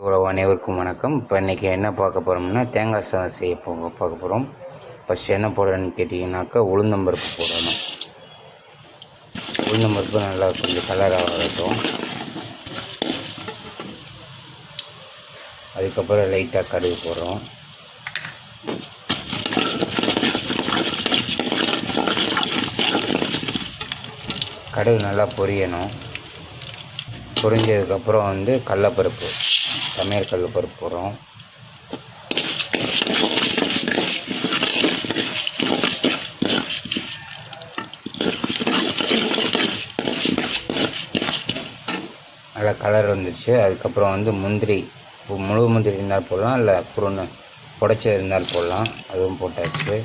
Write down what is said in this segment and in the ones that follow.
உறவு அனைவருக்கும் வணக்கம். இப்போ இன்றைக்கி என்ன பார்க்க போகிறோம்னா தேங்காய் சாதம் செய்ய பார்க்க போகிறோம். ஃபஸ்ட்டு என்ன போடுறேன்னு கேட்டிங்கனாக்கா உளுந்தம்பருப்பு போடணும். உளுந்தம்பருப்பு நல்லா கொஞ்சம் கலராக வரட்டும். அதுக்கப்புறம் லைட்டாக கடுகு போடுறோம். கடுகு நல்லா பொரியணும். பொரிஞ்சதுக்கப்புறம் கடலப்பருப்பு, சமையல் கடலப்பருப்பு போடுறோம். நல்லா கலர் வந்துடுச்சு. அதுக்கப்புறம் முந்திரி, முழு முந்திரி இருந்தால் போடலாம், இல்லை குருணை புடைச்சி இருந்தால் போடலாம். அதுவும் போட்டாச்சு.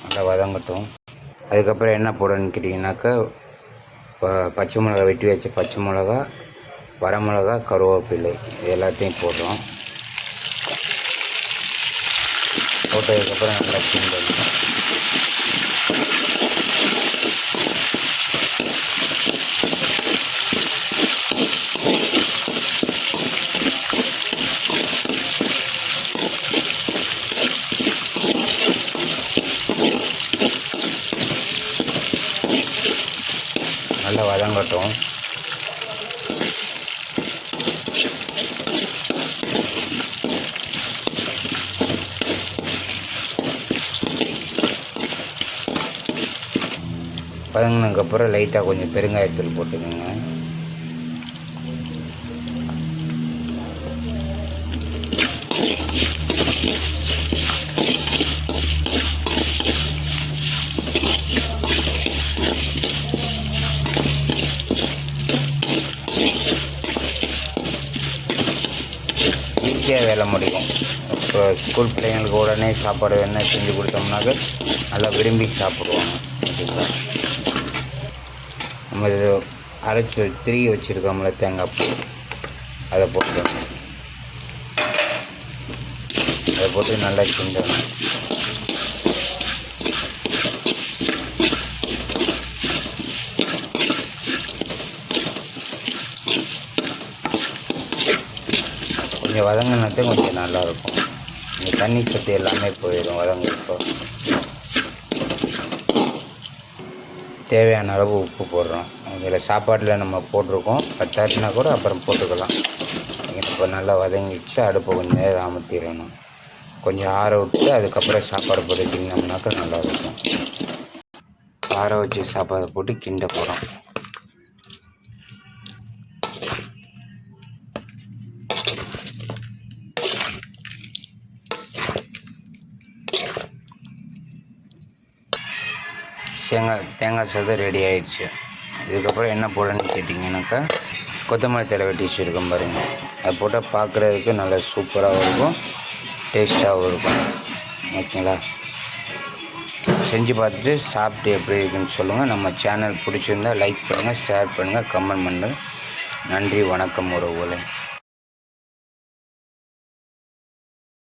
நல்லா வதங்கட்டும். அதுக்கப்புறம் என்ன போடணும்னு கேட்டிங்கனாக்கா பச்சை மிளகா, வெட்டி வச்ச பச்சை மிளகா, வரமிளகா, கருவேப்பிலை இது எல்லாத்தையும் போடுறோம். போட்டதுக்கப்புறம் நல்லா கிண்டணும். நல்லா வதங்கட்டும். வதங்கினதுக்கப்புறம் லைட்டாக கொஞ்சம் பெருங்காயத்தூள் போட்டுக்கோங்க. ஈஸியாக வேலை முடியும். இப்போ ஸ்கூல் பிள்ளைங்களுக்கு உடனே சாப்பாடு வேணா செஞ்சு கொடுத்தோம்னாக்க நல்லா விரும்பி சாப்பிடுவாங்க. ஓகேங்களா? நம்ம இது அரைச்சி திருகி வச்சுருக்கோம்ல தேங்காய் பூ, அதை போட்டுக்கணும். அதை போட்டு நல்லா கிண்டணும். கொஞ்சம் வதங்கினது கொஞ்சம் நல்லாயிருக்கும். இந்த தண்ணி சத்து எல்லாமே போயிடும் வதங்கிறப்போ. தேவையான அளவு உப்பு போடுறோம். இதில் சாப்பாட்டில் நம்ம போட்டிருக்கோம். பத்தாட்டினா கூட அப்புறம் போட்டுக்கலாம். இப்போ நல்லா வதங்கிட்டு அடுப்பை கொஞ்சம் நேரம் அமர்த்திடணும். கொஞ்சம் ஆற விட்டு அதுக்கப்புறம் சாப்பாடு போட்டு கிண்டினோம்னாக்கா நல்லாயிருக்கும். ஆற வச்சு சாப்பாடை போட்டு கிண்ட போகிறோம். தேங்காய் சாதம் ரெடி ஆயிடுச்சு. இதுக்கப்புறம் என்ன போடணும்னு கேட்டிங்கனாக்கா கொத்தமல்லி தழை வெட்டி வச்சுருக்கோம் பாருங்கள். அதை போட்டால் பார்க்குறதுக்கு நல்லா சூப்பராகவும் இருக்கும், டேஸ்ட்டாகவும் இருக்கும். ஓகேங்களா? செஞ்சு பார்த்துட்டு சாப்பிட்டு எப்படி இருக்குன்னு சொல்லுங்கள். நம்ம சேனல் பிடிச்சிருந்தால் லைக் பண்ணுங்கள், ஷேர் பண்ணுங்கள், கமெண்ட் பண்ணுங்கள். நன்றி, வணக்கம் உறவுகளே.